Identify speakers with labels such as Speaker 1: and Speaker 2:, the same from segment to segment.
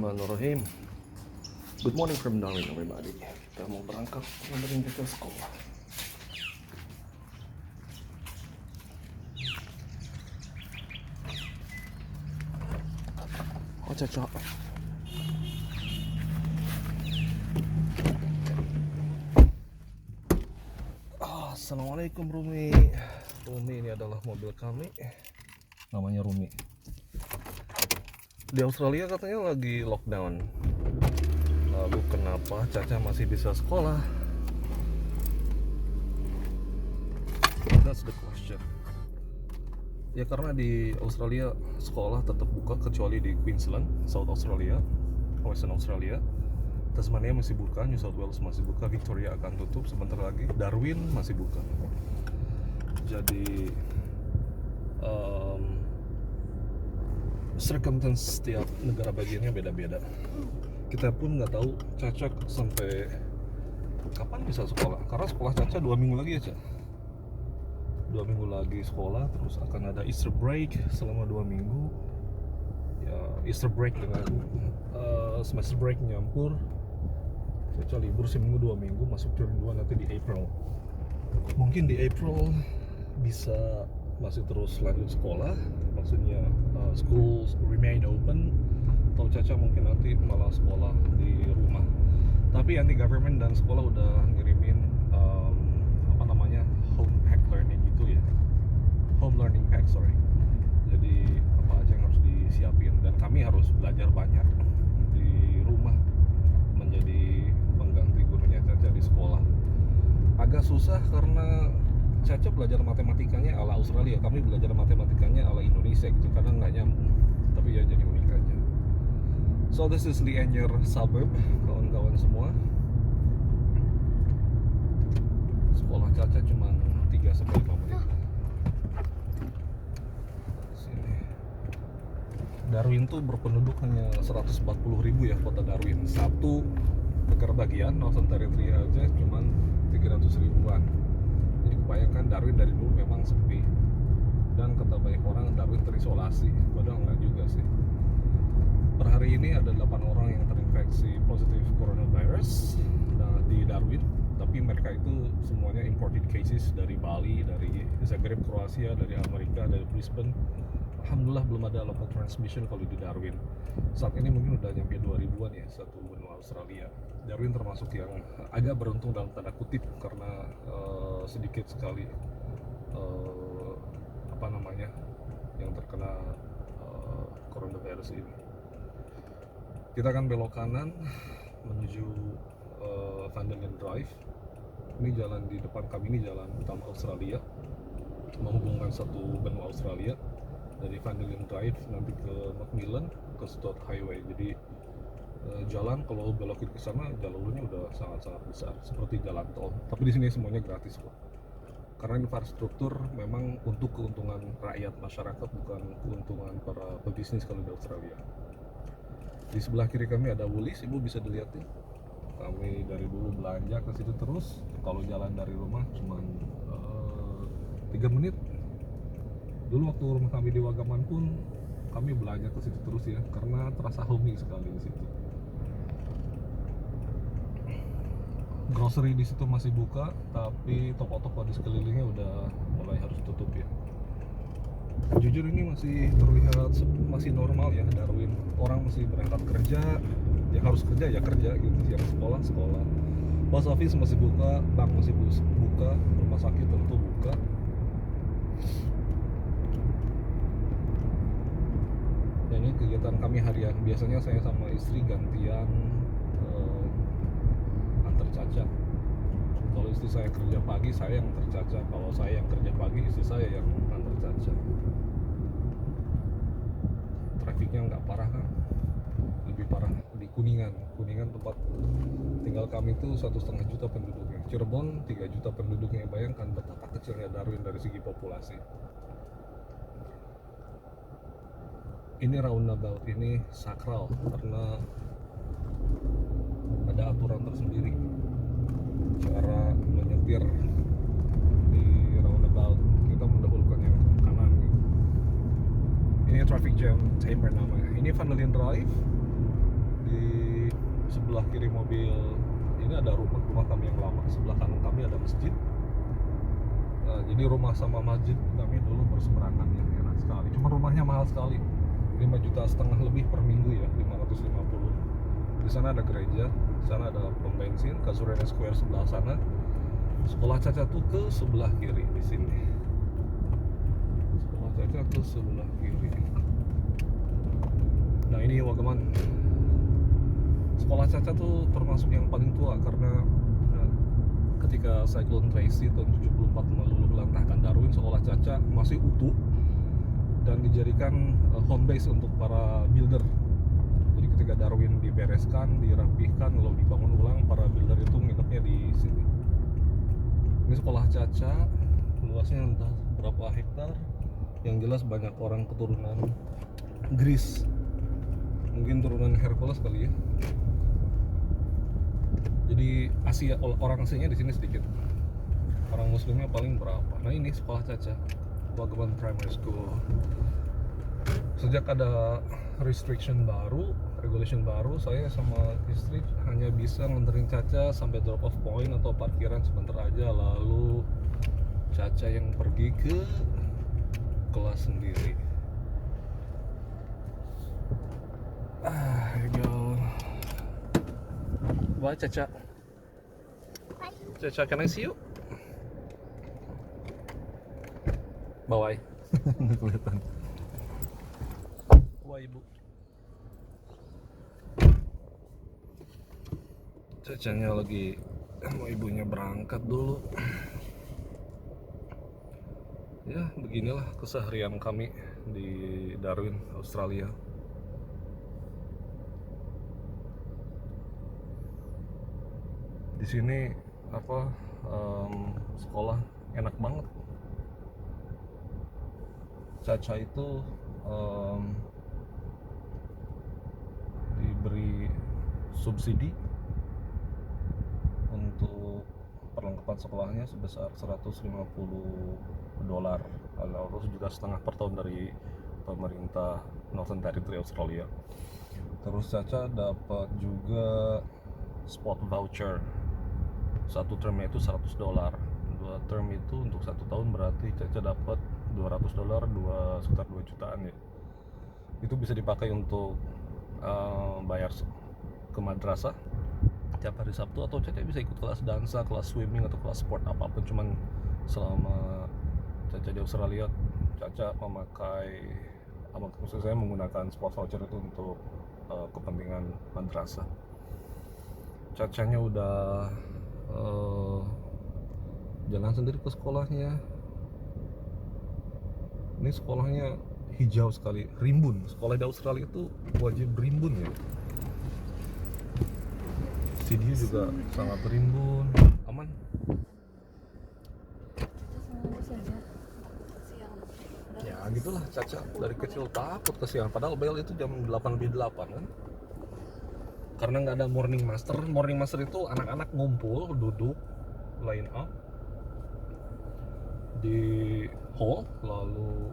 Speaker 1: Bismillahirrahmanirrahim. Good morning from Darwin, everybody. Kita mau berangkat nganterin ke sekolah. Oh, cocok. Assalamualaikum Rumi. Rumi ini adalah mobil kami. Namanya Rumi. Di Australia katanya lagi lockdown. Lalu kenapa Caca masih bisa sekolah? That's the question. Ya karena di Australia sekolah tetap buka kecuali di Queensland, South Australia, Western Australia. Tasmania masih buka, New South Wales masih buka, Victoria akan tutup sebentar lagi, Darwin masih buka. Jadi circumstance setiap negara bagiannya beda-beda. Kita pun nggak tahu Caca sampai kapan bisa sekolah. Karena sekolah Caca 2 minggu lagi ya, Caca. 2 minggu lagi sekolah, terus akan ada Easter break selama 2 minggu. Ya Easter break dengan semester break nyampur. Caca libur seminggu 2 minggu, masuk term 2 nanti di April. Mungkin di April bisa masih terus lanjut sekolah, maksudnya schools remain open, atau Caca mungkin nanti malah sekolah di rumah. Tapi anti government dan sekolah udah ngirimin home pack learning gitu ya, home learning pack, sorry. Jadi apa aja yang harus disiapin, dan kami harus belajar banyak di rumah menjadi pengganti gurunya Caca di sekolah. Agak susah karena Caca belajar matematikanya ala Australia, kami belajar matematikanya ala Indonesia gitu, kadang nggak nyambung, tapi ya jadi unik aja. So this is the Anyer suburb, kawan-kawan semua. Sekolah Caca cuma 3-5 menit. Sini. Darwin tuh berpenduduk hanya 140.000 ya, kota Darwin. Satu negara bagian, Northern Territory aja cuman 300 ribuan. Jadi kebanyakan Darwin dari dulu memang sepi, dan kata banyak orang Darwin terisolasi, padahal enggak juga sih. Per hari ini ada 8 orang yang terinfeksi positif coronavirus di Darwin, tapi mereka itu semuanya imported cases dari Bali, dari Zagreb, Kroasia, dari Amerika, dari Brisbane. Alhamdulillah belum ada local transmission kalau di Darwin. Saat ini mungkin udah nyampe 2000-an ya, satu benua Australia. Darwin termasuk yang agak beruntung dalam tanda kutip, karena sedikit sekali yang terkena coronavirus ini. Kita akan belok kanan menuju Van der Len Drive. Ini jalan di depan kami, ini jalan utama Australia, menghubungkan satu benua Australia. Dari Van der Len Drive nanti ke Macmillan, ke Stott Highway. Jadi jalan kalau belokin ke sana jalurnya udah sangat-sangat besar, seperti jalan tol. Tapi di sini semuanya gratis kok. Karena infrastruktur memang untuk keuntungan rakyat masyarakat, bukan keuntungan para pebisnis kalau di Australia. Di sebelah kiri kami ada Woolies, ibu bisa dilihat nih. Kami dari dulu belanja ke situ terus. Kalau jalan dari rumah cuma 3 menit. Dulu waktu rumah kami di Wagaman pun kami belanja ke situ terus ya, karena terasa homey sekali di situ. Grocery di situ masih buka, tapi toko-toko di sekelilingnya udah mulai harus tutup ya. Jujur ini masih terlihat masih normal ya Darwin. Orang masih berangkat kerja, ya harus kerja ya kerja gitu. Yang sekolah. Post office masih buka, bank masih buka, rumah sakit tentu buka. Dan ini kegiatan kami harian. Biasanya saya sama istri gantian antar Caca. Kalau istri saya kerja pagi, saya yang antar Caca. Kalau saya yang kerja pagi, istri saya yang antar Caca. Trafiknya nggak parah kan? Lebih parah di Kuningan. Kuningan tempat tinggal kami itu 1,5 juta penduduknya. Cirebon 3 juta penduduknya. Bayangkan betapa kecilnya Darwin dari segi populasi. Ini roundabout ini sakral karena ada aturan tersendiri cara menyetir di roundabout. Kita mendahulukan yang kanan gitu. Ini traffic jam taper namanya. Ini Van der Len Drive. kiri mobil ini ada rumah kami yang lama, sebelah kanan kami ada masjid. Jadi rumah sama masjid kami dulu berseberangan ya, enak sekali. Cuma rumahnya mahal sekali, 5,5 juta lebih per minggu ya, 550. Di sana ada gereja, di sana ada pom bensin, Casuarina Square sebelah sana. Sekolah Caca tuh ke sebelah kiri di sini. Sekolah Caca ke sebelah kiri. Nah ini Wagaman. Sekolah Caca tuh termasuk yang paling tua karena ketika Cyclone Tracy tahun 74 meluluhlantahkan Darwin, sekolah Caca masih utuh dan dijadikan home base untuk para builder. Jadi ketika Darwin dibereskan, dirapihkan, lalu dibangun ulang, para builder itu nginepnya di sini. Ini sekolah Caca, luasnya entah berapa hektar. Yang jelas banyak orang keturunan Greece, mungkin turunan Hercules kali ya. Jadi Asia, orang Asianya di sini sedikit. Orang Muslimnya paling berapa? Nah ini sekolah Caca, Wagaman Primary School. Sejak ada regulation baru, saya sama istri hanya bisa nganterin Caca sampai drop off point atau parkiran sebentar aja, lalu Caca yang pergi ke kelas sendiri. Here we go. Bye Caca. Caca, can I see you? Bye. Nggak kelihatan. Wah ibu. Cacanya lagi mau ibunya berangkat dulu. Ya beginilah keseharian kami di Darwin, Australia. Di sini sekolah enak banget. Caca itu diberi subsidi untuk perlengkapan sekolahnya sebesar $150 atau 1,5 juta per tahun dari pemerintah Northern Territory Australia. Terus Caca dapat juga spot voucher. Satu termnya itu $100. 2 term itu untuk 1 tahun berarti Caca dapat $200, sekitar 2 jutaan ya. Itu bisa dipakai untuk bayar ke madrasah tiap hari Sabtu, atau Caca bisa ikut kelas dansa, kelas swimming, atau kelas sport apapun. Cuman selama Caca di Australia, Caca maksud saya menggunakan sport voucher itu untuk kepentingan madrasah. Cacanya udah jalan sendiri ke sekolahnya. Ini sekolahnya hijau sekali, rimbun. Sekolah di Australia itu wajib rimbun ya. Sydney juga sangat rimbun. Aman. Ya gitulah Caca dari kecil takut kesiangan. Padahal bel itu jam 8:08 kan. Karena nggak ada morning master. Morning master itu anak-anak ngumpul, duduk, line up di hall, lalu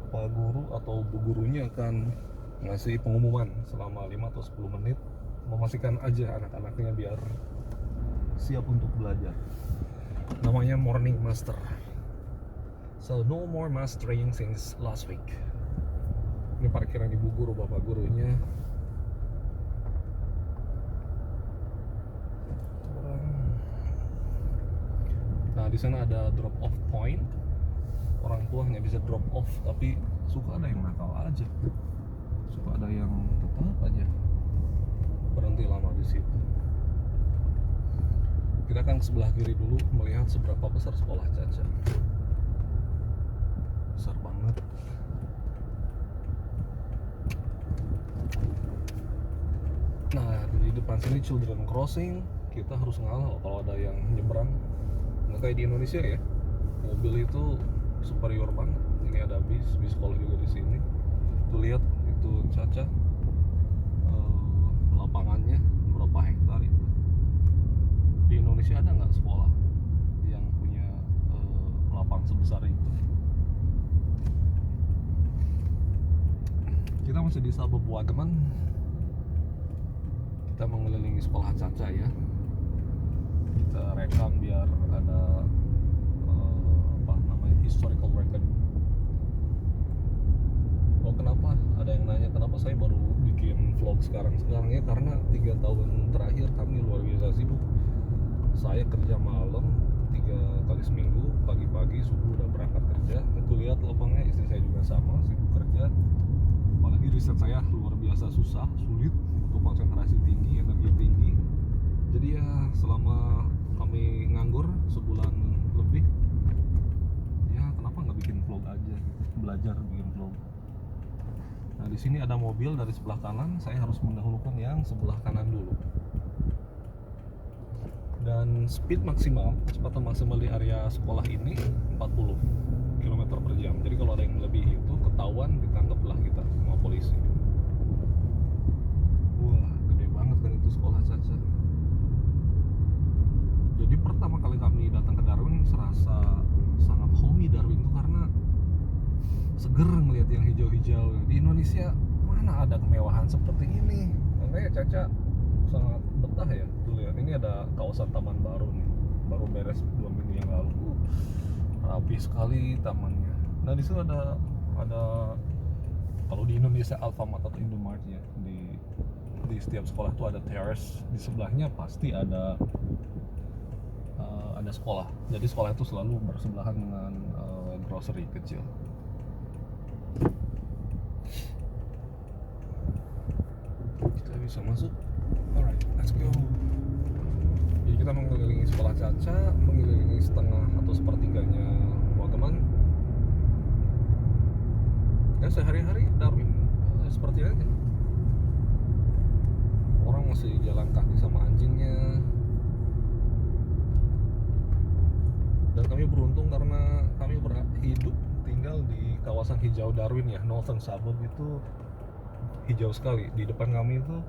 Speaker 1: pak guru atau bu gurunya akan ngasih pengumuman selama 5 atau 10 menit, memastikan aja anak-anaknya biar siap untuk belajar. Namanya morning master. So no more mastering since last week. Ini parkiran ibu guru, bapak gurunya. Nah di sana ada drop off point. Orang tua hanya bisa drop off, tapi suka ada yang nakal aja. Suka ada yang tetap aja berhenti lama di situ. Kita kan sebelah kiri dulu melihat seberapa besar sekolah Caca. Besar banget. Nah di depan sini children crossing, kita harus ngalah kalau ada yang nyebrang. Nggak kayak di Indonesia ya, mobil itu superior banget. Ini ada bis sekolah juga di sini. Tuh lihat itu Caca, lapangannya berapa hektar itu. Di Indonesia ada nggak sekolah yang punya lapangan sebesar itu? Kita masih di suburb Wagaman. kita mengelilingi sekolah Caca ya. Kita rekam biar ada historical record. Oh, kenapa ada yang nanya kenapa saya baru bikin vlog sekarang ya, karena 3 tahun terakhir kami luar biasa sibuk. Saya kerja malam 3 kali seminggu, pagi-pagi subuh udah berangkat kerja. Aku lihat lapangnya, istri saya juga sama sibuk kerja. Apalagi riset saya luar biasa susah, sulit, butuh konsentrasi tinggi, energi tinggi. Jadi ya selama kami nganggur sebulan lebih, ya kenapa nggak bikin vlog aja gitu, belajar bikin vlog. Nah di sini ada mobil dari sebelah kanan, saya harus mendahulukan yang sebelah kanan dulu. Dan speed maksimal, kecepatan maksimal di area sekolah ini 40 km per jam. Jadi kalau ada yang melebihi itu ketahuan, ditangkaplah kita sama polisi. Wah, gede banget kan itu sekolah Caca. Jadi pertama kali kami datang ke Darwin serasa sangat homey Darwin itu karena seger ngelihat yang hijau-hijau. Di Indonesia mana ada kemewahan seperti ini. Makanya Caca sangat betah ya. Tuh lihat, ini ada kawasan taman baru nih, baru beres 2 minggu yang lalu. Rapi sekali tamannya. Nah di situ ada kalau di Indonesia Alfamart atau Indomart ya, di setiap sekolah tuh ada terrace, di sebelahnya pasti ada sekolah. Jadi sekolah itu selalu bersebelahan dengan grocery kecil. Kita bisa masuk. Alright, let's go. Jadi kita mengelilingi sekolah Caca, mengelilingi setengah atau sepertiganya Wagaman. Ya sehari-hari Darwin seperti aja. Orang masih jalan kaki sama anjingnya. Dan kami beruntung karena kami hidup tinggal di kawasan hijau Darwin ya, Northern Suburb itu hijau sekali. Di depan kami itu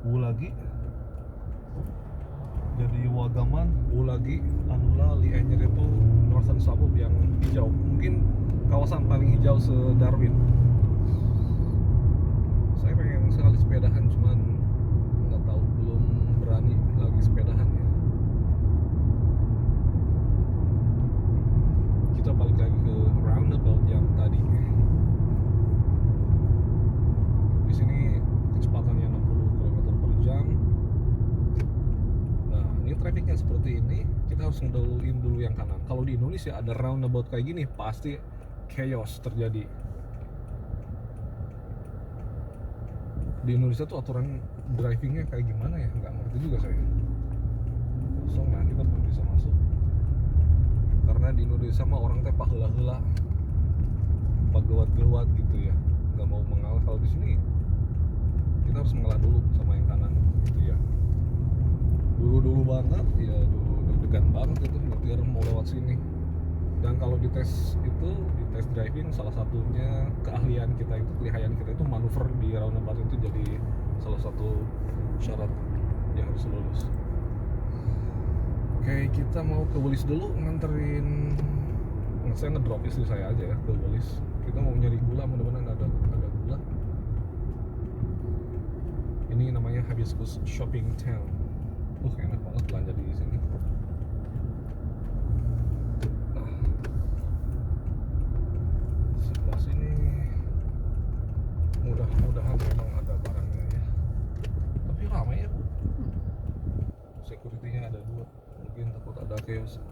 Speaker 1: Wulagi, jadi Wagaman, Wulagi, Anula, Lee Anyer itu Northern Suburb yang hijau. Mungkin kawasan paling hijau se-Darwin. Saya pengen sekali sepedahan, cuman nggak tahu, belum berani lagi sepedahan ya. Kita balik lagi ke roundabout yang tadi. Di sini kecepatannya 60 km per jam. Nah, ini trafiknya seperti ini. Kita harus ngedahuluin dulu yang kanan. Kalau di Indonesia ada roundabout kayak gini, pasti chaos terjadi. Di Indonesia tuh aturan drivingnya kayak gimana ya? Nggak ngerti juga saya. Kosong, nah kita belum bisa masuk. Karena di Indonesia mah orang teh paheula-heula, pagawat-gawat gitu ya, nggak mau mengalah. Kalau di sini kita harus mengalah dulu sama yang kanan gitu ya. Dulu banget ya, dulu deg-degan banget itu nyetir mau lewat sini. Dan kalau di tes driving, salah satunya keahlian kita itu manuver di roundabout itu jadi salah satu syarat yang harus lulus. Oke, kita mau ke Woolies dulu, nganterin. Saya ngedrop istri saya aja ya ke Woolies. Kita mau nyari gula, mudah-mudahan ada gula. Ini namanya Hibiscus Shopping Town. Enak banget belanja di sini. Nah, sebelah sini mudah-mudahan memang ada barangnya ya. Tapi ramai ya, Bu. Security-nya ada 2. Mungkin takut ada chaos.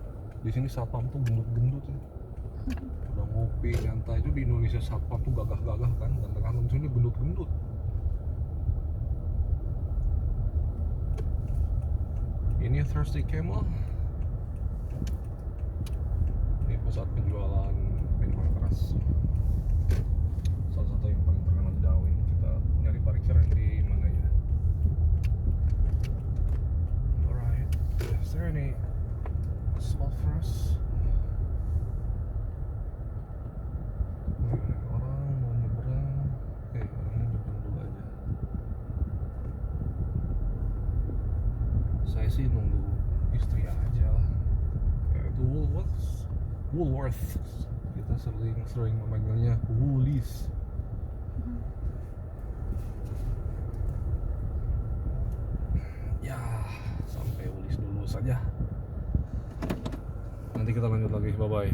Speaker 1: Di sini satpam tuh gendut-gendut ya. Udah ngopi nyantai. Itu di Indonesia satpam tuh gagah-gagah kan, dan di sini gendut-gendut. Ini Thirsty Camel. Ini pusat penjualan minuman keras. Salah satu yang paling terkenal di Darwin. Kita nyari parkiran di mana ya? Alright, is there any assault for us? Orang mau nyebrang. Oke, orangnya nyebrang dulu aja. Saya sih nunggu istri aja lah. Itu Woolworth. Kita sering memanggilnya Woolies. aja. Nanti kita lanjut lagi, bye bye.